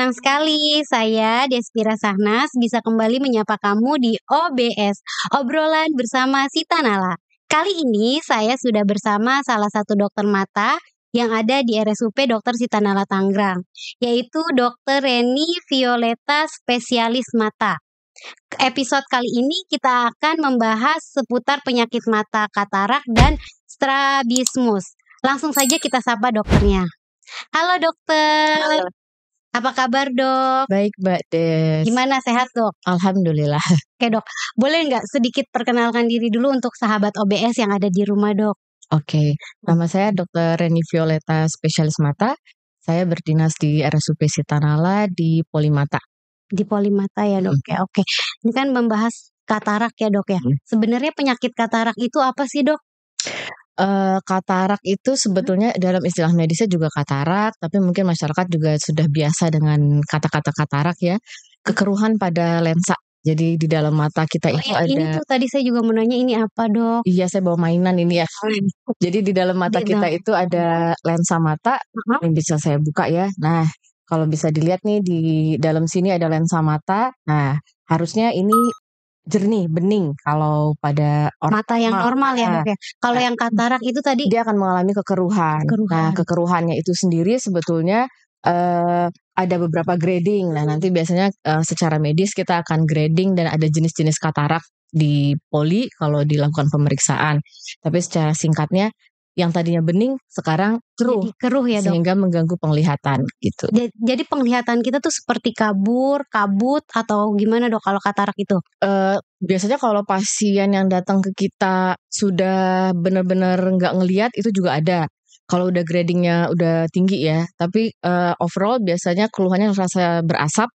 Senang sekali saya Despira Sahnas bisa kembali menyapa kamu di OBS, obrolan bersama Sita Nala. Kali ini saya sudah bersama salah satu dokter mata yang ada di RSUP Dr. Sita Nala Tangerang, yaitu Dr. Reni Violeta, spesialis mata. Episode kali ini kita akan membahas seputar penyakit mata katarak dan strabismus. Langsung saja kita sapa dokternya. Halo dokter. Halo. Apa kabar dok? Baik Mbak Des. Gimana, sehat dok? Alhamdulillah. Oke dok, boleh nggak sedikit perkenalkan diri dulu untuk sahabat OBS yang ada di rumah dok? Oke, nama saya Dr. Reni Violeta, spesialis mata. Saya berdinas di RSUP Sita Nala di Polimata. Di Polimata ya dok ya, oke. Ini kan membahas katarak ya dok ya. Sebenarnya penyakit katarak itu apa sih dok? Katarak itu sebetulnya dalam istilah medisnya juga katarak, tapi mungkin masyarakat juga sudah biasa dengan kata-kata katarak ya. Kekeruhan pada lensa. Jadi di dalam mata kita itu ada. Ini tuh tadi saya juga mau nanya, ini apa dok? Iya, saya bawa mainan ini ya. Jadi di dalam mata kita itu ada lensa mata yang bisa saya buka ya. Nah, kalau bisa dilihat nih di dalam sini ada lensa mata. Nah, harusnya ini jernih, bening kalau pada orang Mata yang normal ya dok ya. Kalau yang katarak itu tadi dia akan mengalami kekeruhan. Nah, kekeruhannya itu sendiri sebetulnya ada beberapa grading. Nah, nanti biasanya secara medis kita akan grading dan ada jenis-jenis katarak di poli kalau dilakukan pemeriksaan. Tapi secara singkatnya yang tadinya bening sekarang keruh. jadi keruh ya dok. Sehingga mengganggu penglihatan gitu. Jadi penglihatan kita tuh seperti kabut atau gimana dok kalau katarak itu? Biasanya kalau pasien yang datang ke kita sudah benar-benar nggak ngelihat itu juga ada. Kalau udah gradingnya udah tinggi ya, tapi overall biasanya keluhannya rasa berasap,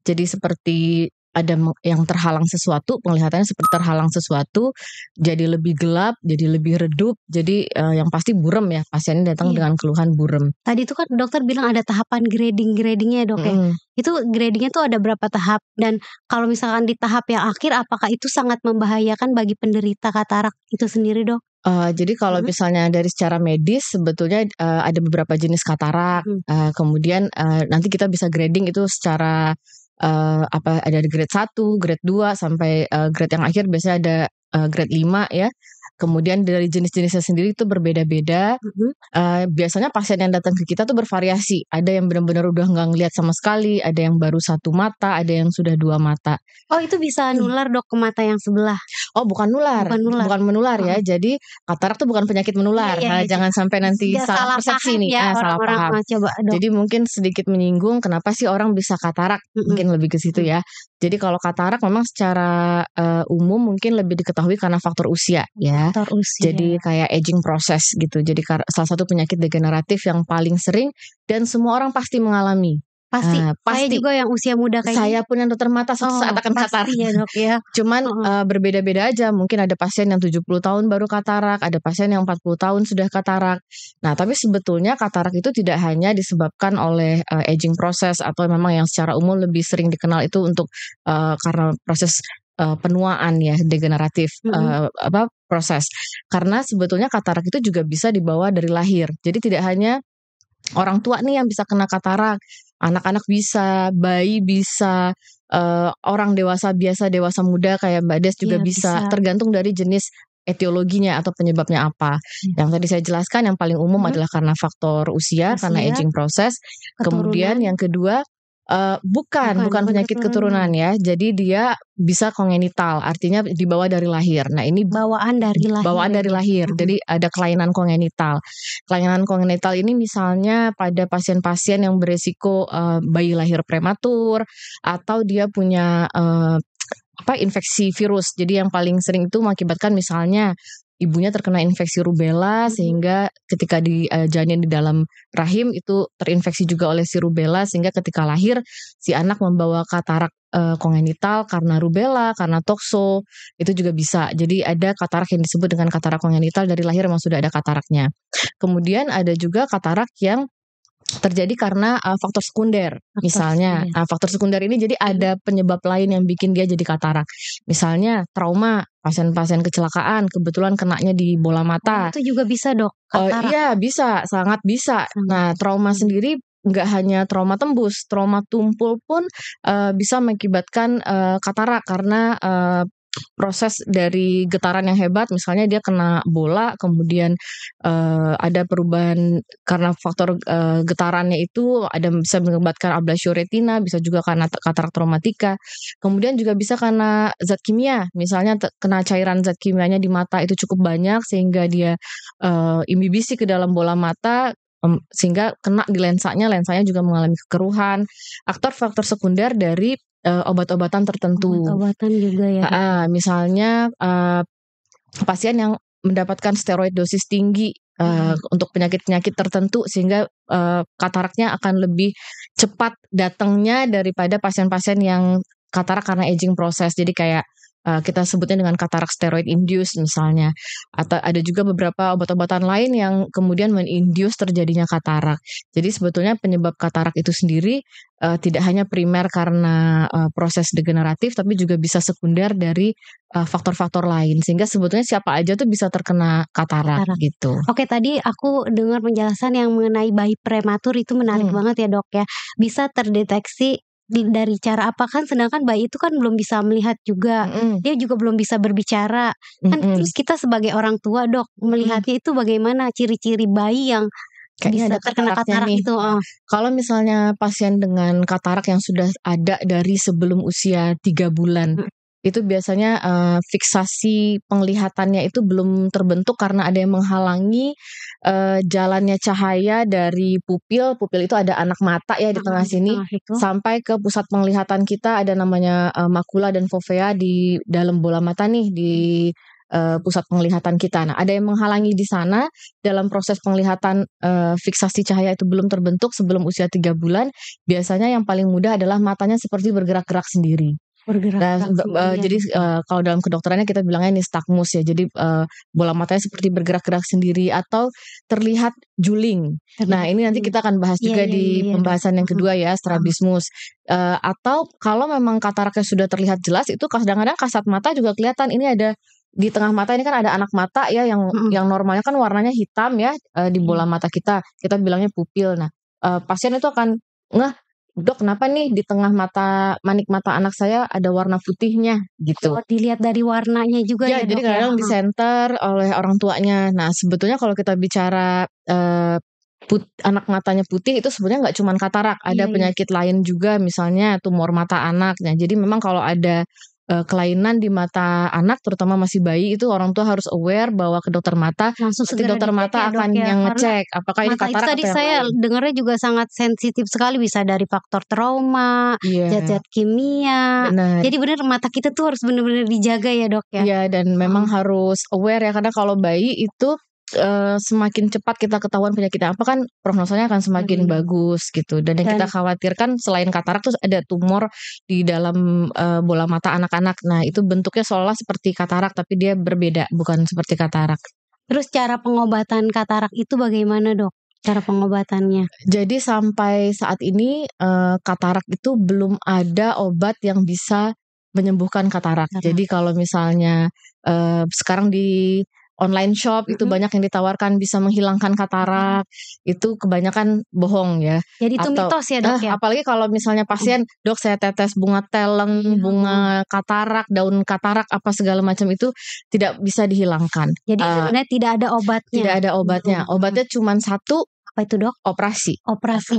jadi seperti ada yang terhalang sesuatu, penglihatannya seperti terhalang sesuatu, jadi lebih gelap, jadi lebih redup, jadi yang pasti burem ya, pasiennya datang dengan keluhan burem. Tadi itu kan dokter bilang ada tahapan gradingnya dok ya. Itu gradingnya tuh ada berapa tahap, dan kalau misalkan di tahap yang akhir apakah itu sangat membahayakan bagi penderita katarak itu sendiri dok? Jadi kalau misalnya dari secara medis sebetulnya ada beberapa jenis katarak, kemudian nanti kita bisa grading itu secara ada di grade 1, grade 2 sampai grade yang akhir biasanya ada grade 5 ya. Kemudian dari jenis-jenisnya sendiri itu berbeda-beda. Biasanya pasien yang datang ke kita tuh bervariasi. Ada yang benar-benar udah nggak ngelihat sama sekali, ada yang baru 1 mata, ada yang sudah 2 mata. Oh itu bisa nular dok ke mata yang sebelah? Oh bukan nular, bukan menular ya. Jadi katarak tuh bukan penyakit menular. Jangan sampai nanti salah persepsi nih, salah paham. Jadi mungkin sedikit menyinggung kenapa sih orang bisa katarak, mungkin lebih ke situ ya. Jadi kalau katarak memang secara umum mungkin lebih diketahui karena faktor usia ya. Jadi kayak aging process gitu. Jadi salah satu penyakit degeneratif yang paling sering dan semua orang pasti mengalami. Pasti. Saya juga yang usia muda kayak saya pun yang dokter mata suatu saat akan katarak ya dok ya. Cuman berbeda-beda aja. Mungkin ada pasien yang 70 tahun baru katarak, ada pasien yang 40 tahun sudah katarak. Nah tapi sebetulnya katarak itu tidak hanya disebabkan oleh aging process atau memang yang secara umum lebih sering dikenal itu untuk karena proses penuaan ya, degeneratif proses. Karena sebetulnya katarak itu juga bisa dibawa dari lahir. Jadi tidak hanya orang tua nih yang bisa kena katarak, anak-anak bisa, bayi bisa, orang dewasa biasa, dewasa muda kayak Mbak Des juga bisa. Tergantung dari jenis etiologinya atau penyebabnya apa. Yang tadi saya jelaskan yang paling umum adalah karena faktor usia, karena aging process. Kemudian yang kedua bukan penyakit keturunan ya. Jadi dia bisa kongenital, artinya dibawa dari lahir. Nah ini bawaan dari lahir. Jadi ada kelainan kongenital. Kelainan kongenital ini misalnya pada pasien-pasien yang beresiko bayi lahir prematur atau dia punya infeksi virus. Jadi yang paling sering itu mengakibatkan misalnya ibunya terkena infeksi rubella sehingga ketika janin di dalam rahim itu terinfeksi juga oleh si rubella sehingga ketika lahir si anak membawa katarak kongenital karena rubella, karena tokso, itu juga bisa. Jadi ada katarak yang disebut dengan katarak kongenital dari lahir memang sudah ada kataraknya. Kemudian ada juga katarak yang terjadi karena faktor sekunder. Misalnya faktor sekunder ini jadi ada penyebab lain yang bikin dia jadi katarak. Misalnya trauma, pasien-pasien kecelakaan kebetulan kenanya di bola mata. Itu juga bisa dok, katarak? Iya bisa, sangat bisa. Nah trauma sendiri nggak hanya trauma tembus, trauma tumpul pun bisa mengakibatkan katarak karena proses dari getaran yang hebat, misalnya dia kena bola, kemudian ada perubahan karena faktor getarannya itu ada bisa mengakibatkan ablasio retina, bisa juga karena katarak traumatika. Kemudian juga bisa karena zat kimia, misalnya kena cairan zat kimianya di mata itu cukup banyak sehingga dia imbibisi ke dalam bola mata, sehingga kena di lensanya juga mengalami kekeruhan. Faktor sekunder dari obat-obatan tertentu. Obat-obatan juga ya, Dok? Misalnya pasien yang mendapatkan steroid dosis tinggi untuk penyakit-penyakit tertentu sehingga kataraknya akan lebih cepat datangnya daripada pasien-pasien yang katarak karena aging proses. Jadi kayak kita sebutnya dengan katarak steroid induce misalnya. Atau ada juga beberapa obat-obatan lain yang kemudian men-induce terjadinya katarak. Jadi sebetulnya penyebab katarak itu sendiri tidak hanya primer karena proses degeneratif, tapi juga bisa sekunder dari faktor-faktor lain. Sehingga sebetulnya siapa aja tuh bisa terkena katarak gitu. Oke, tadi aku dengar penjelasan yang mengenai bayi prematur itu menarik banget ya, Dok ya. Bisa terdeteksi dari cara apa, kan sedangkan bayi itu kan belum bisa melihat juga, dia juga belum bisa berbicara. Kan terus kita sebagai orang tua, Dok, melihatnya itu bagaimana ciri-ciri bayi yang Kayaknya bisa ada terkena katarak nih. itu? Kalau misalnya pasien dengan katarak yang sudah ada dari sebelum usia 3 bulan, itu biasanya fiksasi penglihatannya itu belum terbentuk karena ada yang menghalangi jalannya cahaya dari pupil itu ada anak mata ya di tengah sini, sampai ke pusat penglihatan kita ada namanya makula dan fovea di dalam bola mata nih di pusat penglihatan kita. Nah, ada yang menghalangi di sana dalam proses penglihatan, fiksasi cahaya itu belum terbentuk sebelum usia 3 bulan, biasanya yang paling mudah adalah matanya seperti bergerak-gerak sendiri. Jadi kalau dalam kedokterannya kita bilangnya nystagmus ya, jadi bola matanya seperti bergerak-gerak sendiri atau terlihat juling. Nah, ini nanti kita akan bahas juga di pembahasan yang kedua ya, strabismus. Atau kalau memang kataraknya sudah terlihat jelas, itu kadang-kadang kasat mata juga kelihatan. Ini ada di tengah mata ini kan ada anak mata ya yang normalnya kan warnanya hitam ya di bola mata kita bilangnya pupil. Nah, pasien itu akan ngeh, "Dok, kenapa nih di tengah manik mata anak saya ada warna putihnya?" gitu. Oh, dilihat dari warnanya juga ya, Ya, jadi Dok ya? kadang disenter oleh orang tuanya. Nah, sebetulnya kalau kita bicara anak matanya putih itu sebenarnya nggak cuma katarak, ada penyakit lain juga misalnya tumor mata anak. Nah, jadi memang kalau ada kelainan di mata anak terutama masih bayi itu orang tua harus aware bahwa ke dokter mata, Langsung nanti segera dokter dicek mata ya, Dok akan ya, yang karena ngecek apakah ini mata itu katarak tadi atau yang saya lain. dengarnya juga sangat sensitif sekali, bisa dari faktor trauma, Iya, zat-zat kimia. benar. Jadi benar mata kita tuh harus benar-benar dijaga ya, Dok ya? Iya, dan memang harus aware ya karena kalau bayi itu semakin cepat kita ketahuan penyakitnya apa kan prognosanya akan semakin bagus gitu. Dan yang kita khawatirkan selain katarak tuh ada tumor di dalam bola mata anak-anak. Nah, itu bentuknya seolah seperti katarak tapi dia berbeda, bukan seperti katarak. Terus cara pengobatan katarak itu bagaimana, Dok? Cara pengobatannya? Jadi sampai saat ini katarak itu belum ada obat yang bisa menyembuhkan katarak. Jadi kalau misalnya sekarang di online shop itu banyak yang ditawarkan bisa menghilangkan katarak, itu kebanyakan bohong ya. Jadi itu mitos ya, Dok ya? Apalagi kalau misalnya pasien, "Dok, saya tetes bunga teleng, bunga katarak, daun katarak apa segala macam itu tidak bisa dihilangkan." Jadi sebenarnya tidak ada obatnya? Tidak ada obatnya. Obatnya cuma satu. Apa itu, Dok? Operasi.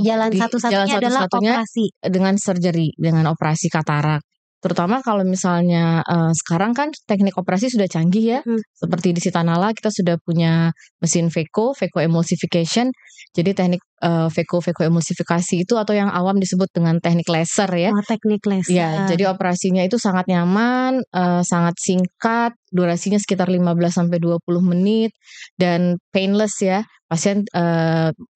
Jalan satu-satunya adalah operasi. Dengan surgery, dengan operasi katarak. Terutama kalau misalnya sekarang kan teknik operasi sudah canggih ya. Seperti di Sitanala kita sudah punya mesin Veco emulsification. Jadi teknik Veco emulsifikasi itu atau yang awam disebut dengan teknik laser ya. Oh, teknik laser. Ya, jadi operasinya itu sangat nyaman, sangat singkat, durasinya sekitar 15-20 menit dan painless ya. Pasien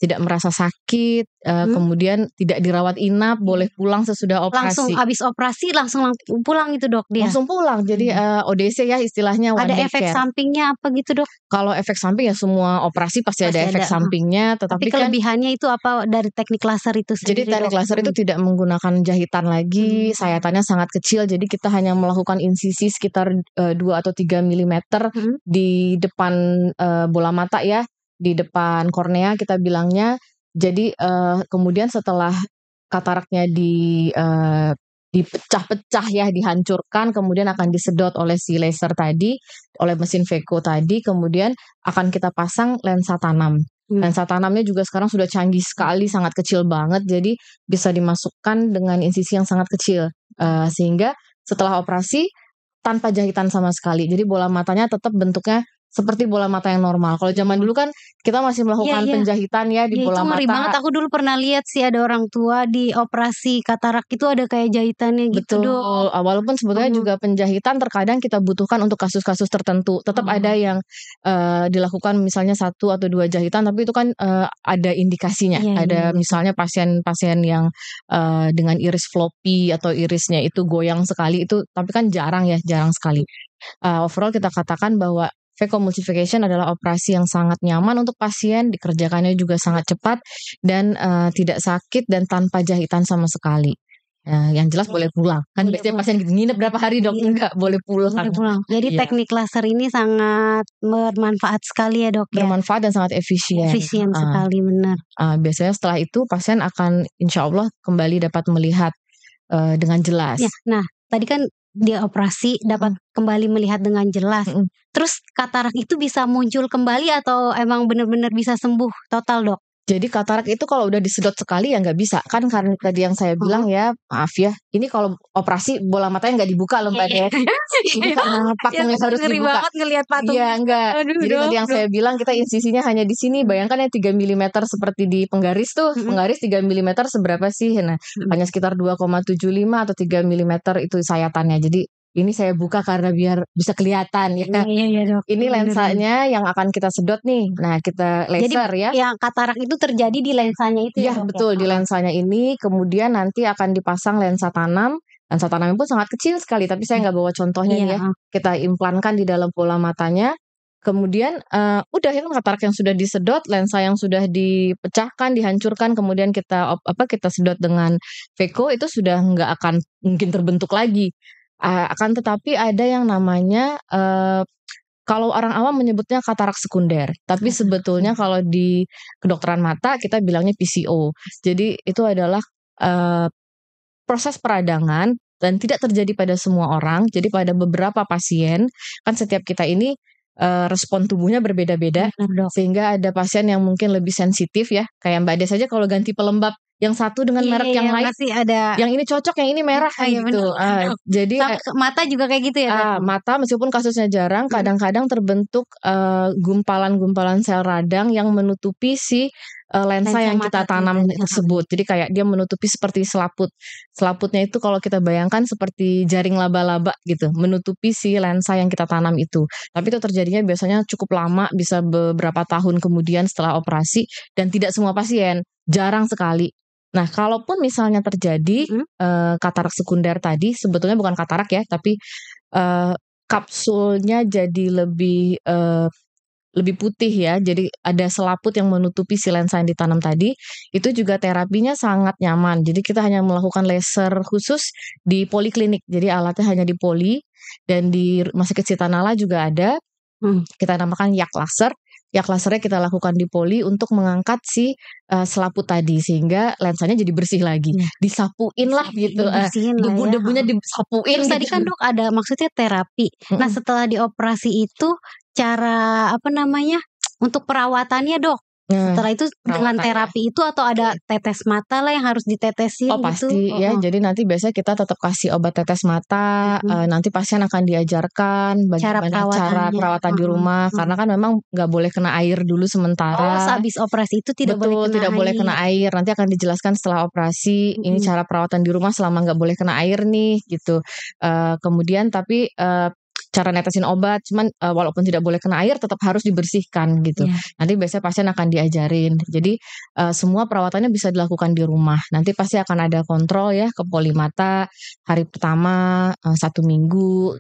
tidak merasa sakit, kemudian tidak dirawat inap, boleh pulang sesudah Langsung operasi. habis operasi langsung pulang itu, Dok, dia? Langsung pulang, jadi ODC ya istilahnya one Ada day efek care. sampingnya apa gitu, Dok? Kalau efek samping ya semua operasi pasti ada efek sampingnya, Tapi tetapi kan kelebihannya itu apa dari teknik laser itu jadi sendiri, teknik Dok? laser itu tidak menggunakan jahitan lagi, sayatannya sangat kecil, jadi kita hanya melakukan insisi sekitar 2 atau 3 milimeter di depan bola mata ya, di depan kornea kita bilangnya. Jadi kemudian setelah kataraknya dipecah-pecah ya, dihancurkan, kemudian akan disedot oleh si laser tadi, oleh mesin Phaco tadi, kemudian akan kita pasang lensa tanam. Lensa tanamnya juga sekarang sudah canggih sekali, sangat kecil banget, jadi bisa dimasukkan dengan insisi yang sangat kecil, sehingga setelah operasi tanpa jahitan sama sekali. Jadi bola matanya tetap bentuknya seperti bola mata yang normal. Kalau zaman dulu kan kita masih melakukan penjahitan ya di bola itu ngeri mata. banget. Aku dulu pernah lihat sih ada orang tua di operasi katarak itu ada kayak jahitannya gitu, Betul. Dok. Walaupun sebetulnya juga penjahitan terkadang kita butuhkan untuk kasus-kasus tertentu. Tetap ada yang dilakukan misalnya 1 atau 2 jahitan, tapi itu kan ada indikasinya. Ada misalnya pasien-pasien yang dengan iris floppy atau irisnya itu goyang sekali, itu tapi kan jarang sekali. Overall kita katakan bahwa phacoemulsification adalah operasi yang sangat nyaman untuk pasien, dikerjakannya juga sangat cepat dan tidak sakit dan tanpa jahitan sama sekali. Yang jelas boleh pulang. Kan biasanya pasien gitu, nginep berapa hari dok? Enggak, boleh pulang. Jadi teknik laser ini sangat bermanfaat sekali ya dok ya? Bermanfaat dan sangat efisien. Efisien sekali, benar. Biasanya setelah itu pasien akan insya Allah kembali dapat melihat dengan jelas. Ya, nah tadi kan dia operasi dapat kembali melihat dengan jelas. Terus katarak itu bisa muncul kembali atau emang benar-benar bisa sembuh total dok? Jadi katarak itu kalau udah disedot sekali ya nggak bisa. Kan karena tadi yang saya bilang ya, maaf ya, ini kalau operasi bola matanya nggak dibuka loh Mbak Des. Ini karena patung yang harus Ngeri dibuka. banget ngelihat patung. Iya enggak. Jadi tadi yang saya bilang kita insisinya hanya di sini. Bayangkan ya 3 mm seperti di penggaris tuh. Penggaris 3 mm seberapa sih? Nah, hanya sekitar 2,75 atau 3 mm itu sayatannya. Jadi ini saya buka karena biar bisa kelihatan ya. Iya, dok. Ini lensanya yang akan kita sedot nih. Nah, kita laser Jadi, ya. yang katarak itu terjadi di lensanya itu ya? Iya, betul, di lensanya ini. Kemudian nanti akan dipasang lensa tanam. Lensa tanamnya pun sangat kecil sekali, tapi saya nggak bawa contohnya nih ya. Kita implankan di dalam bola matanya. Kemudian udah itu katarak yang sudah disedot, lensa yang sudah dipecahkan, dihancurkan, kemudian kita sedot dengan Phaco, itu sudah nggak akan mungkin terbentuk lagi. Akan tetapi ada yang namanya kalau orang awam menyebutnya katarak sekunder, tapi sebetulnya kalau di kedokteran mata kita bilangnya PCO. Jadi itu adalah proses peradangan dan tidak terjadi pada semua orang. Jadi pada beberapa pasien, kan setiap kita ini respon tubuhnya berbeda-beda, sehingga ada pasien yang mungkin lebih sensitif ya, kayak Mbak Des aja kalau ganti pelembab yang satu dengan merek yang lain, yang ini cocok, yang ini merah gitu. Jadi mata juga kayak gitu ya? Mata meskipun kasusnya jarang, kadang-kadang terbentuk gumpalan-gumpalan sel radang yang menutupi si lensa yang kita tanam tersebut. Jadi kayak dia menutupi seperti selaput. Selaputnya itu kalau kita bayangkan seperti jaring laba-laba gitu, menutupi si lensa yang kita tanam itu. Tapi itu terjadinya biasanya cukup lama, bisa beberapa tahun kemudian setelah operasi, dan tidak semua pasien, jarang sekali. Nah, kalaupun misalnya terjadi katarak sekunder tadi, sebetulnya bukan katarak ya, tapi kapsulnya jadi lebih putih ya, jadi ada selaput yang menutupi si lensa yang ditanam tadi. Itu juga terapinya sangat nyaman. Jadi kita hanya melakukan laser khusus di poliklinik. Jadi alatnya hanya di poli, dan di Rumah Sakit Sitanala juga ada. Kita namakan yak laser. Yak lasernya kita lakukan di poli untuk mengangkat si selaput tadi, sehingga lensanya jadi bersih lagi. Disapuin lah gitu. Debu-debunya disapuin. Terus tadi kan dok ada maksudnya terapi. Nah, setelah dioperasi itu cara untuk perawatannya dok? Setelah itu dengan terapi itu atau ada tetes mata lah yang harus ditetesin gitu? Pasti ya. Jadi nanti biasanya kita tetap kasih obat tetes mata. Nanti pasien akan diajarkan bagaimana cara perawatan di rumah. Karena kan memang nggak boleh kena air dulu sementara. Habis operasi itu tidak boleh kena air. Nanti akan dijelaskan setelah operasi. Ini cara perawatan di rumah selama nggak boleh kena air nih gitu. Kemudian tapi cara netesin obat, cuman walaupun tidak boleh kena air tetap harus dibersihkan gitu. Nanti biasanya pasien akan diajarin. Jadi semua perawatannya bisa dilakukan di rumah. Nanti pasti akan ada kontrol ya ke poli mata hari pertama 1 minggu.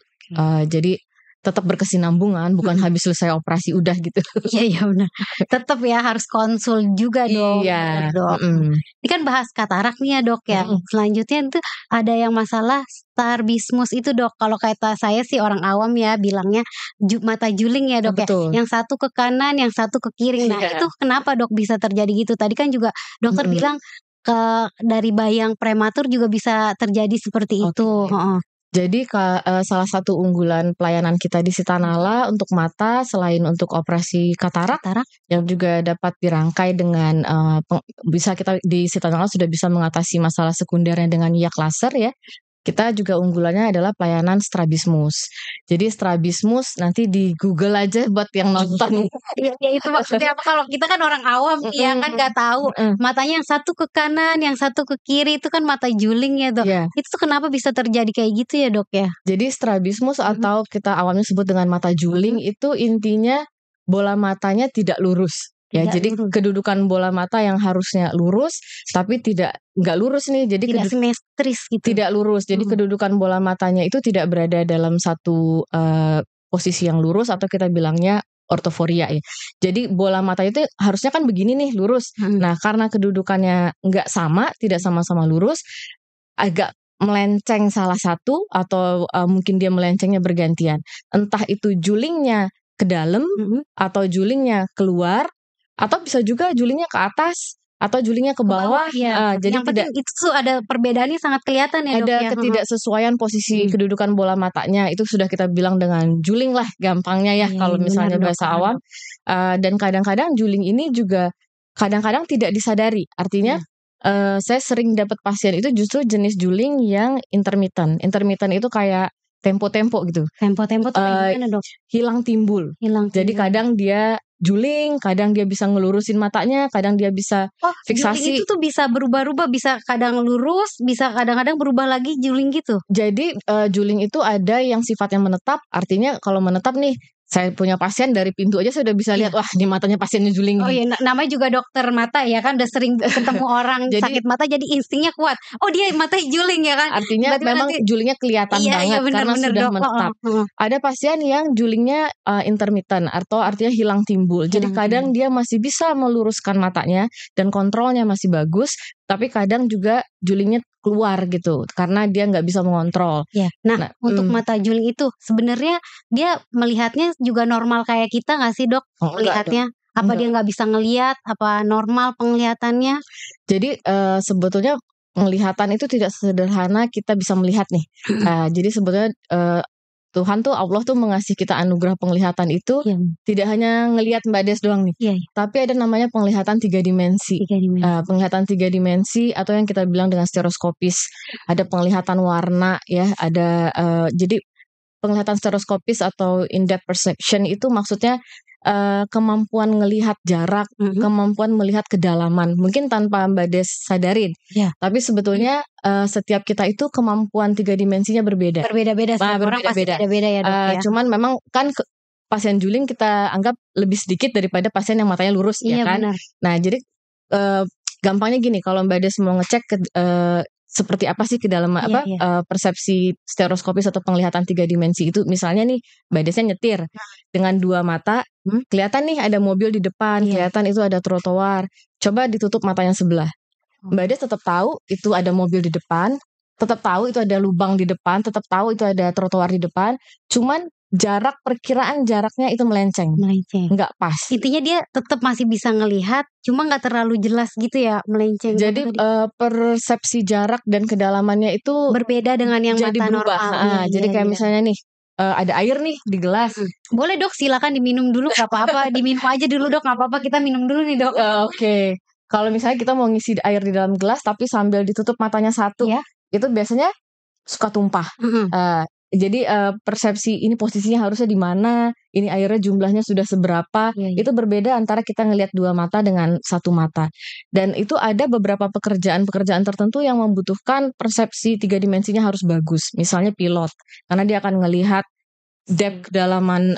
Jadi tetap berkesinambungan, bukan habis selesai operasi udah gitu. Iya benar. Tetap ya harus konsul juga dong, bener Iya, dong. Ini kan bahas katarak nih ya Dok ya. Selanjutnya itu ada yang masalah strabismus itu Dok. Kalau kata saya sih orang awam ya bilangnya mata juling ya Dok ya. betul. Yang satu ke kanan, yang satu ke kiri. Nah Iya. itu kenapa Dok bisa terjadi gitu? Tadi kan juga dokter bilang dari bayi yang prematur juga bisa terjadi seperti itu. Jadi salah satu unggulan pelayanan kita di Sitanala untuk mata selain untuk operasi katarak yang juga dapat dirangkai dengan bisa kita di Sitanala sudah bisa mengatasi masalah sekundernya dengan yak laser ya. Kita juga unggulannya adalah pelayanan strabismus. Jadi strabismus nanti di Google aja buat yang nonton. Ya itu maksudnya apa, kalau kita kan orang awam ya kan nggak tahu matanya yang satu ke kanan, yang satu ke kiri itu kan mata juling ya Dok. Itu tuh kenapa bisa terjadi kayak gitu ya Dok ya? Jadi strabismus atau kita awalnya sebut dengan mata juling itu intinya bola matanya tidak lurus. Ya, jadi kedudukan bola mata yang harusnya lurus tapi nggak lurus nih. Jadi tidak simetris gitu. Tidak lurus. Jadi kedudukan bola matanya itu tidak berada dalam satu posisi yang lurus atau kita bilangnya ortoforia ya. Jadi bola mata itu harusnya kan begini nih lurus. Nah, karena kedudukannya nggak sama, tidak sama-sama lurus, agak melenceng salah satu atau mungkin dia melencengnya bergantian. Entah itu julingnya ke dalam atau julingnya keluar, atau bisa juga julingnya ke atas atau julingnya ke bawah. Jadi yang penting itu tuh ada perbedaannya sangat kelihatan ya Dok ya. Ada ketidaksesuaian posisi kedudukan bola matanya, itu sudah kita bilang dengan juling lah gampangnya ya kalau misalnya bahasa awam. Dan kadang-kadang juling ini juga kadang-kadang tidak disadari. Artinya saya sering dapat pasien itu justru jenis juling yang intermittent. Intermittent itu kayak tempo-tempo gitu. Tempo-tempo tuh gimana Dok? Hilang timbul. Jadi kadang dia juling, kadang dia bisa ngelurusin matanya, kadang dia bisa fiksasi. Juling itu tuh bisa berubah-ubah, bisa kadang lurus, bisa kadang-kadang berubah lagi juling gitu. Jadi juling itu ada yang sifatnya menetap, artinya kalau menetap nih, saya punya pasien dari pintu aja saya udah bisa lihat, wah di matanya pasiennya juling. Oh iya, namanya juga dokter mata ya kan, udah sering ketemu orang sakit mata jadi instingnya kuat. Oh dia matanya juling ya kan. Artinya memang julingnya kelihatan banget karena sudah menetap. Ada pasien yang julingnya intermittent atau artinya hilang timbul. Jadi kadang dia masih bisa meluruskan matanya dan kontrolnya masih bagus, tapi kadang juga julingnya keluar gitu karena dia nggak bisa mengontrol. Nah, untuk mata juling itu sebenarnya dia melihatnya juga normal kayak kita nggak sih Dok? Melihatnya apa dia nggak bisa ngelihat? Apa normal penglihatannya? Jadi sebetulnya penglihatan itu tidak sederhana kita bisa melihat nih. Jadi sebetulnya Tuhan tuh, Allah tuh mengasih kita anugerah penglihatan itu tidak hanya ngelihat Mbak Des doang nih, tapi ada namanya penglihatan 3 dimensi. Penglihatan 3 dimensi atau yang kita bilang dengan stereoskopis. Ada penglihatan warna ya, ada jadi penglihatan stereoskopis atau in-depth perception itu maksudnya kemampuan melihat jarak, kemampuan melihat kedalaman. Mungkin tanpa Mbak Des sadarin. Tapi sebetulnya setiap kita itu kemampuan 3 dimensinya berbeda. Berbeda-beda, orang pasti beda-beda ya Dok ya. Cuman memang kan pasien juling kita anggap lebih sedikit daripada pasien yang matanya lurus ya kan. Benar. Nah jadi gampangnya gini, kalau Mbak Des mau ngecek seperti apa sih kedalaman persepsi stereoskopis atau penglihatan 3 dimensi itu, misalnya nih Mbak Desnya nyetir dengan 2 mata, kelihatan nih ada mobil di depan, kelihatan itu ada trotoar, coba ditutup matanya sebelah, Mbak Des tetap tahu itu ada mobil di depan, tetap tahu itu ada lubang di depan, tetap tahu itu ada trotoar di depan, cuman perkiraan jaraknya itu melenceng, nggak pas. Intinya dia tetap masih bisa ngelihat, cuma nggak terlalu jelas gitu ya, melenceng. Jadi persepsi jarak dan kedalamannya itu berbeda dengan yang jadi mata berubah. normal. Jadi kayak misalnya nih ada air nih di gelas. Boleh Dok, silakan diminum dulu, nggak apa-apa. Diminum aja dulu Dok, nggak apa-apa, kita minum dulu nih Dok. Oke. Kalau misalnya kita mau ngisi air di dalam gelas tapi sambil ditutup matanya satu, itu biasanya suka tumpah. Jadi persepsi ini posisinya harusnya di mana, ini airnya jumlahnya sudah seberapa, itu berbeda antara kita ngelihat 2 mata dengan 1 mata. Dan itu ada beberapa pekerjaan tertentu yang membutuhkan persepsi 3 dimensinya harus bagus. Misalnya pilot, karena dia akan ngelihat depth kedalaman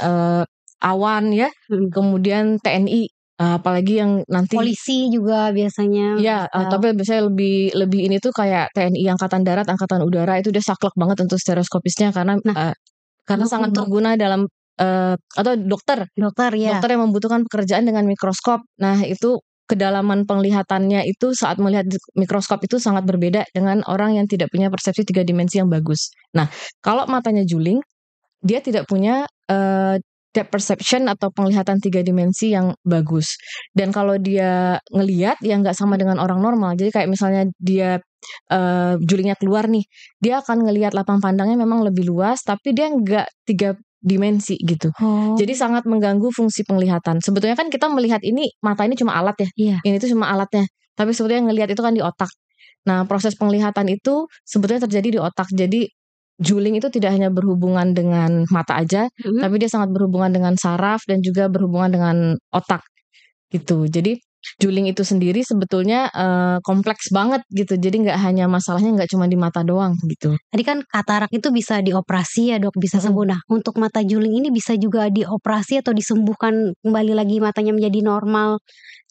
awan ya. Kemudian TNI, apalagi yang nanti polisi juga biasanya. Tapi biasanya lebih ini tuh kayak TNI Angkatan Darat, Angkatan Udara, itu dia saklek banget untuk stereoskopisnya karena karena sangat Untuk berguna dalam atau dokter ya. dokter yang membutuhkan pekerjaan dengan mikroskop. Nah, itu kedalaman penglihatannya itu saat melihat mikroskop itu sangat berbeda dengan orang yang tidak punya persepsi 3 dimensi yang bagus. Nah, kalau matanya juling, dia tidak punya depth perception atau penglihatan 3 dimensi yang bagus. Dan kalau dia ngelihat ya nggak sama dengan orang normal. Jadi kayak misalnya dia julingnya keluar nih, dia akan ngelihat lapang pandangnya memang lebih luas, tapi dia nggak 3 dimensi gitu. Oh. Jadi sangat mengganggu fungsi penglihatan. Sebetulnya kan kita melihat ini, mata ini cuma alat ya. Iya. Ini tuh cuma alatnya. Tapi sebetulnya ngelihat itu kan di otak. Nah, proses penglihatan itu sebetulnya terjadi di otak. Jadi juling itu tidak hanya berhubungan dengan mata aja, tapi dia sangat berhubungan dengan saraf dan juga berhubungan dengan otak gitu. Jadi juling itu sendiri sebetulnya kompleks banget gitu. Jadi nggak hanya masalahnya nggak cuma di mata doang gitu. Tadi kan katarak itu bisa dioperasi ya dok, bisa sembuh. Nah untuk mata juling ini bisa juga dioperasi atau disembuhkan kembali lagi matanya menjadi normal,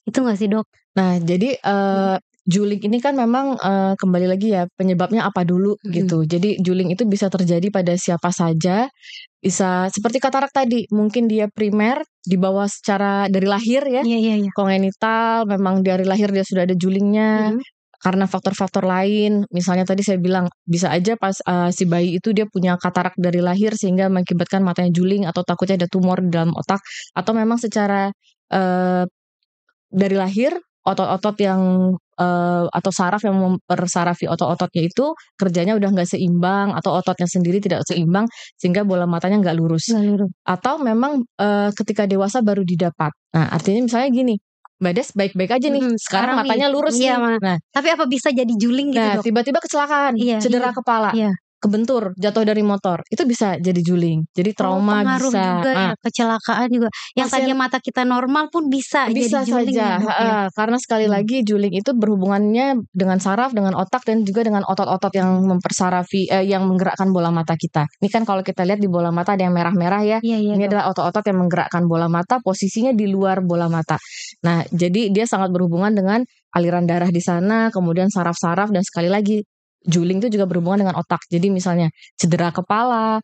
itu nggak sih dok? Nah jadi juling ini kan memang kembali lagi ya penyebabnya apa dulu gitu. Jadi juling itu bisa terjadi pada siapa saja. Bisa seperti katarak tadi, mungkin dia primer dibawa secara dari lahir ya. Iya. Kongenital, memang dari lahir dia sudah ada julingnya. Karena faktor-faktor lain, misalnya tadi saya bilang bisa aja pas si bayi itu dia punya katarak dari lahir sehingga mengakibatkan matanya juling atau takutnya ada tumor di dalam otak, atau memang secara dari lahir otot-otot yang atau saraf yang mempersarafi otot-ototnya itu kerjanya udah nggak seimbang atau ototnya sendiri tidak seimbang sehingga bola matanya nggak lurus. Atau memang ketika dewasa baru didapat. Nah artinya misalnya gini, Mbak Des baik-baik aja nih, sekarang matanya lurus nih. Nah, tapi apa bisa jadi juling gitu Nah dok? tiba-tiba kecelakaan, cedera kepala. Kebentur, jatuh dari motor, itu bisa jadi juling. Jadi trauma pengaruh bisa. juga ya, kecelakaan juga. Yang tadinya mata kita normal pun bisa jadi juling saja. ya. Karena sekali lagi juling itu berhubungannya dengan saraf, dengan otak dan juga dengan otot-otot yang mempersarafi yang menggerakkan bola mata kita. Ini kan kalau kita lihat di bola mata ada yang merah-merah ya. Ini adalah otot-otot yang menggerakkan bola mata, posisinya di luar bola mata. Nah, jadi dia sangat berhubungan dengan aliran darah di sana, kemudian saraf-saraf dan sekali lagi juling itu juga berhubungan dengan otak. Jadi misalnya cedera kepala,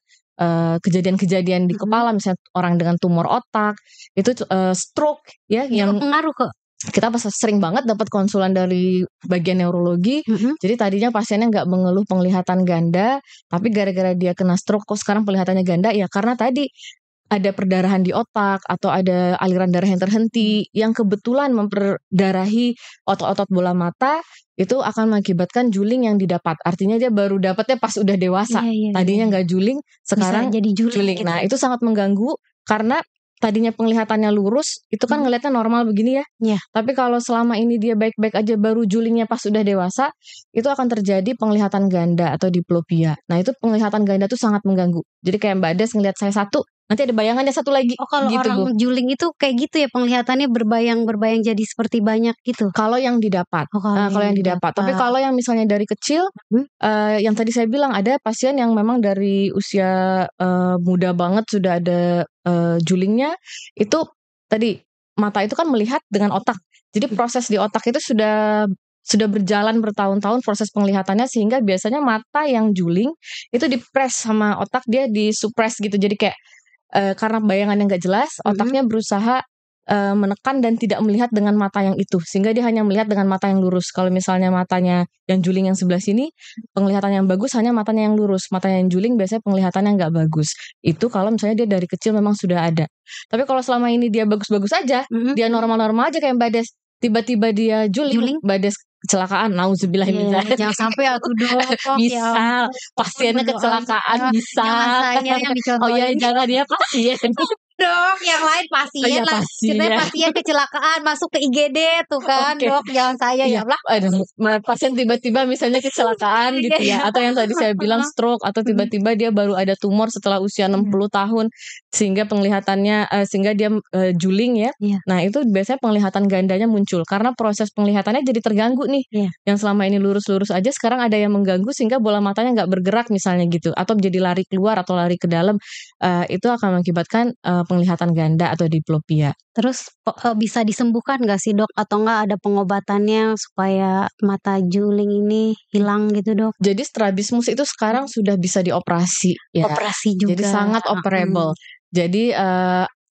kejadian-kejadian di kepala, misalnya orang dengan tumor otak, itu stroke ya yang pengaruh ke. Kita sering banget dapat konsulan dari bagian neurologi. Jadi tadinya pasiennya nggak mengeluh penglihatan ganda, tapi gara-gara dia kena stroke kok sekarang penglihatannya ganda ya karena tadi ada perdarahan di otak atau ada aliran darah yang terhenti yang kebetulan memperdarahi otot-otot bola mata, itu akan mengakibatkan juling yang didapat. Artinya dia baru dapatnya pas udah dewasa. Tadinya nggak juling, sekarang bisa jadi juling. Nah itu sangat mengganggu karena tadinya penglihatannya lurus, itu kan ngelihatnya normal begini ya. Tapi kalau selama ini dia baik-baik aja baru julingnya pas sudah dewasa, itu akan terjadi penglihatan ganda atau diplopia. Nah itu penglihatan ganda tuh sangat mengganggu. Jadi kayak Mbak Des ngelihat saya satu, nanti ada bayangannya satu lagi. Oh kalau gitu, orang juling itu kayak gitu ya penglihatannya berbayang-berbayang jadi seperti banyak gitu. Kalau yang didapat. Kalau yang didapat. Tapi kalau yang misalnya dari kecil, yang tadi saya bilang ada pasien yang memang dari usia muda banget sudah ada julingnya, itu tadi mata itu kan melihat dengan otak. Jadi proses di otak itu sudah berjalan bertahun-tahun proses penglihatannya sehingga biasanya mata yang juling itu dipres sama otak, dia disupres gitu. Jadi kayak karena bayangannya nggak jelas, otaknya berusaha menekan dan tidak melihat dengan mata yang itu, sehingga dia hanya melihat dengan mata yang lurus. Kalau misalnya matanya yang juling yang sebelah sini, penglihatan yang bagus hanya matanya yang lurus. Matanya yang juling biasanya penglihatannya nggak bagus. Itu kalau misalnya dia dari kecil memang sudah ada. Tapi kalau selama ini dia bagus-bagus aja, dia normal-normal aja kayak Mbak Des, tiba-tiba dia juling. Mbak Des kecelakaan, nauzubillah jangan sampai aku dok. Bisa, pasiennya kecelakaan bisa. Jangan saya yang dicontohin. Oh ya jangan ya pasien. Dok, yang lain pasien lah. Ceritanya pasien kecelakaan masuk ke IGD tuh kan, dok. Jangan saya ya lah. Pasien tiba-tiba misalnya kecelakaan gitu ya, atau yang tadi saya bilang stroke, atau tiba-tiba dia baru ada tumor setelah usia 60 tahun sehingga penglihatannya sehingga dia juling ya. Nah, itu biasanya penglihatan gandanya muncul karena proses penglihatannya jadi terganggu nih. Yang selama ini lurus-lurus aja sekarang ada yang mengganggu sehingga bola matanya nggak bergerak misalnya gitu, atau jadi lari keluar atau lari ke dalam, itu akan mengakibatkan penglihatan ganda atau diplopia. Terus bisa disembuhkan nggak sih dok? Atau nggak ada pengobatannya supaya mata juling ini hilang gitu dok? Jadi strabismus itu sekarang sudah bisa dioperasi ya. Operasi juga. Jadi sangat operable. Jadi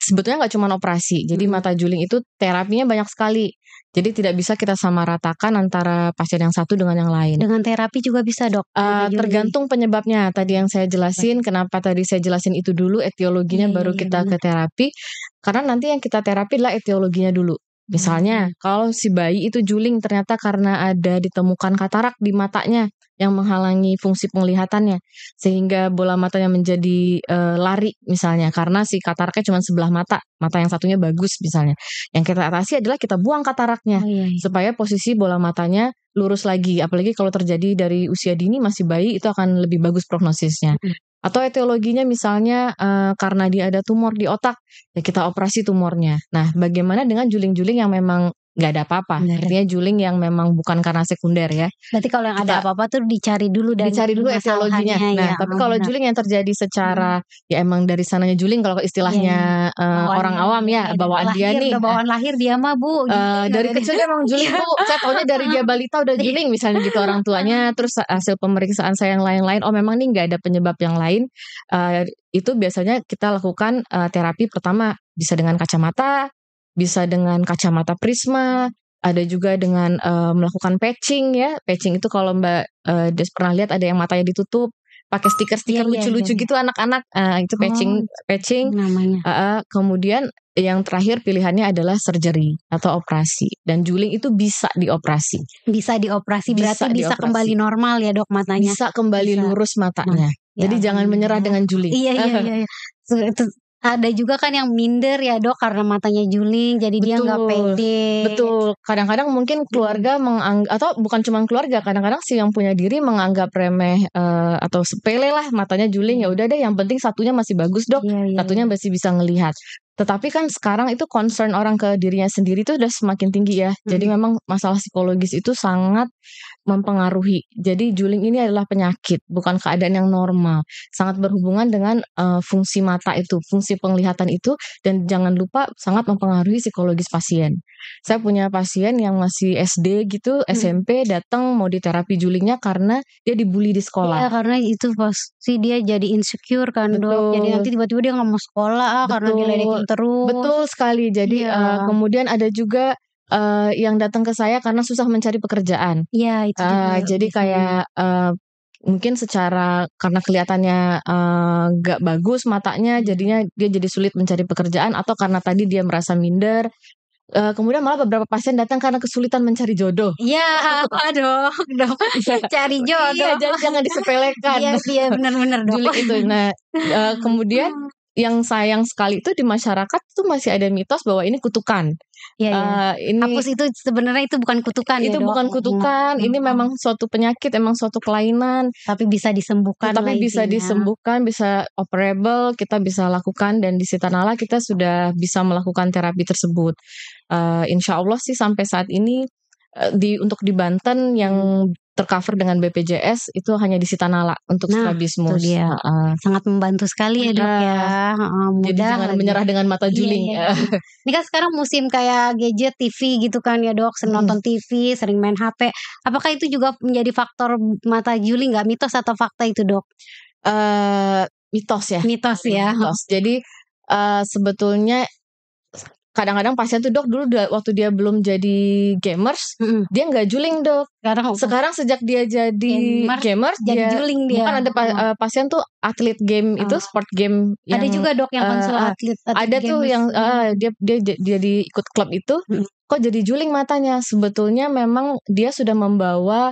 sebetulnya nggak cuma operasi. Jadi mata juling itu terapinya banyak sekali. Jadi tidak bisa kita samaratakan antara pasien yang satu dengan yang lain. Dengan terapi juga bisa dok? Tergantung penyebabnya. Tadi yang saya jelasin, kenapa tadi saya jelasin itu dulu, etiologinya baru kita ke terapi. Karena nanti yang kita terapi adalah etiologinya dulu. Misalnya kalau si bayi itu juling ternyata karena ada ditemukan katarak di matanya yang menghalangi fungsi penglihatannya, sehingga bola matanya menjadi lari misalnya karena si kataraknya cuma sebelah mata yang satunya bagus misalnya. Yang kita atasi adalah kita buang kataraknya supaya posisi bola matanya lurus lagi. Apalagi kalau terjadi dari usia dini masih bayi, itu akan lebih bagus prognosisnya. Atau etiologinya misalnya karena dia ada tumor di otak, ya kita operasi tumornya. Nah, bagaimana dengan juling-juling yang memang nggak ada apa-apa? Artinya juling yang memang bukan karena sekunder ya. Berarti kalau yang ada apa-apa tuh dicari dulu etiologinya. Nah, tapi kalau juling yang terjadi secara ya emang dari sananya juling, kalau istilahnya orang awam ya, bawaan dia nih. Bawaan lahir dia mah Bu. Dari kecil dia emang juling Bu. Saya taunya dari dia balita udah juling misalnya gitu orang tuanya. Terus hasil pemeriksaan saya yang lain-lain, oh memang nih nggak ada penyebab yang lain. Itu biasanya kita lakukan terapi pertama bisa dengan kacamata, bisa dengan kacamata prisma, ada juga dengan melakukan patching ya. Patching itu kalau Mbak Des pernah lihat ada yang matanya ditutup pakai stiker-stiker lucu-lucu gitu anak-anak, itu patching namanya. Kemudian yang terakhir pilihannya adalah surgery atau operasi. Dan juling itu bisa dioperasi. Berarti bisa kembali normal ya dok matanya. Bisa kembali lurus matanya. Jadi jangan menyerah dengan juling. Iya. Ada juga kan yang minder ya dok karena matanya juling, jadi dia nggak pede. Betul. Kadang-kadang mungkin keluarga atau bukan cuma keluarga, kadang-kadang si yang punya diri menganggap remeh atau sepele lah matanya juling. Ya udah deh, yang penting satunya masih bagus dok, satunya masih bisa ngelihat. Tetapi kan sekarang itu concern orang ke dirinya sendiri itu udah semakin tinggi ya. Jadi memang masalah psikologis itu sangat mempengaruhi. Jadi juling ini adalah penyakit, bukan keadaan yang normal. Sangat berhubungan dengan fungsi mata itu, fungsi penglihatan itu, dan jangan lupa sangat mempengaruhi psikologis pasien. Saya punya pasien yang masih SD gitu, SMP datang mau diterapi julingnya karena dia dibully di sekolah. Iya, karena itu pasti dia jadi insecure kan dok. Jadi nanti tiba-tiba dia nggak mau sekolah karena diledekin terus. Betul sekali. Jadi kemudian ada juga yang datang ke saya karena susah mencari pekerjaan. Iya, itu juga. Jadi kayak mungkin secara karena kelihatannya gak bagus matanya, jadinya dia jadi sulit mencari pekerjaan, atau karena tadi dia merasa minder. Kemudian malah beberapa pasien datang karena kesulitan mencari jodoh. Iya, dok. Cari jodoh. Iya, jangan disepelekan. Iya, benar-benar dok. Juling itu. Nah, kemudian yang sayang sekali itu di masyarakat tuh masih ada mitos bahwa ini kutukan. Ini hapus itu sebenarnya itu bukan kutukan. Itu bukan kutukan. Ini memang suatu penyakit, memang suatu kelainan. Tapi bisa disembuhkan. Bisa operable, kita bisa lakukan, dan di Sitanala kita sudah bisa melakukan terapi tersebut. Insya Allah sih sampai saat ini untuk di Banten yang tercover dengan BPJS itu hanya di Sitanala untuk strabismus. Itu dia. Sangat membantu sekali ya dok ya. Jadi jangan menyerah dengan mata juling. Ini kan sekarang musim kayak gadget TV gitu kan ya dok, sering nonton TV, sering main HP. Apakah itu juga menjadi faktor mata juling nggak? Mitos atau fakta itu dok? Mitos ya. Mitos. Jadi sebetulnya kadang-kadang pasien tuh dok dulu waktu dia belum jadi gamers, dia nggak juling dok. Sekarang sejak dia jadi gamers dia juling dia. Bukan ada pasien tuh atlet game itu sport game. Ada juga dok yang konsul atlet. Ada tuh yang dia ikut klub itu, kok jadi juling matanya. Sebetulnya memang dia sudah membawa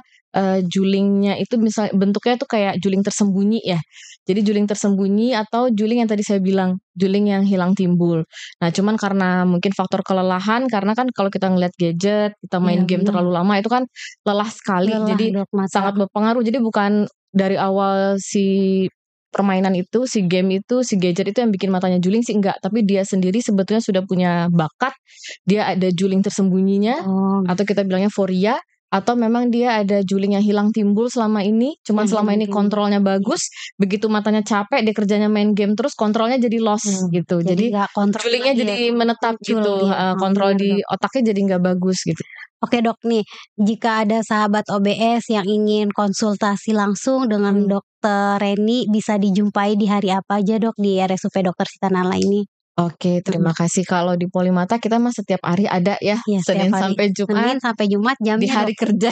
julingnya itu misal bentuknya tuh kayak juling tersembunyi ya. Jadi juling tersembunyi atau juling yang tadi saya bilang, juling yang hilang timbul. Nah, cuman karena mungkin faktor kelelahan, karena kan kalau kita ngeliat gadget, kita main game terlalu lama itu kan lelah sekali. Jadi sangat berpengaruh. Jadi bukan dari awal si permainan itu, si game itu, si gadget itu yang bikin matanya juling sih enggak, tapi dia sendiri sebetulnya sudah punya bakat, dia ada juling tersembunyinya, atau kita bilangnya foria, atau memang dia ada juling yang hilang timbul selama ini, cuman Yang selama hilang ini timbul. kontrolnya bagus, begitu matanya capek dia kerjanya main game terus kontrolnya jadi loss gitu. Jadi nggak kontrol julingnya lagi ya, jadi menetap muncul gitu, dia. kontrol Benar, di Dok. otaknya jadi nggak bagus gitu. Oke Dok nih, jika ada sahabat OBS yang ingin konsultasi langsung dengan Dokter Reni, bisa dijumpai di hari apa aja Dok di RSUP Dr. Sita Nala ini? Oke, terima kasih. Kalau di Polimata kita mah setiap hari ada ya, Iya, Senin setiap hari. sampai Jumat Senin sampai Jumat di jamnya hari Dok. kerja.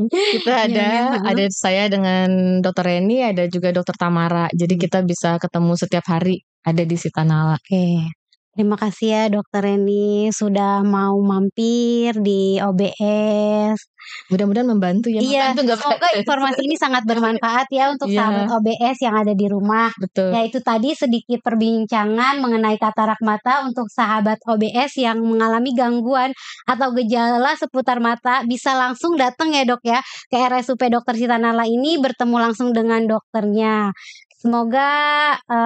Kita Jamnya, ada saya dengan Dokter Reni, ada juga Dokter Tamara. Jadi kita bisa ketemu setiap hari ada di Sita Nala. Oke. Terima kasih ya Dokter Reni sudah mau mampir di OBS. Mudah-mudahan membantu ya. Iya, Membantu nggak, Mbak? semoga informasi ini sangat bermanfaat ya untuk sahabat Iya, OBS yang ada di rumah. betul. Ya itu tadi sedikit perbincangan mengenai katarak mata untuk sahabat OBS yang mengalami gangguan atau gejala seputar mata, bisa langsung datang ya Dok ya ke RSUP Dr. Sita Nala ini, bertemu langsung dengan dokternya. Semoga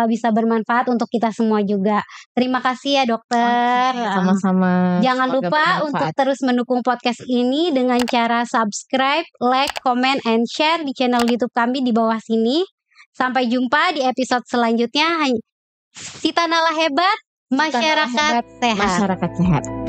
bisa bermanfaat untuk kita semua juga. Terima kasih ya dokter. Sama-sama. Jangan Semoga lupa untuk bermanfaat. terus mendukung podcast ini dengan cara subscribe, like, comment, and share di channel YouTube kami di bawah sini. Sampai jumpa di episode selanjutnya. Sita Nala hebat, Sita Nala masyarakat hebat, sehat. Masyarakat sehat.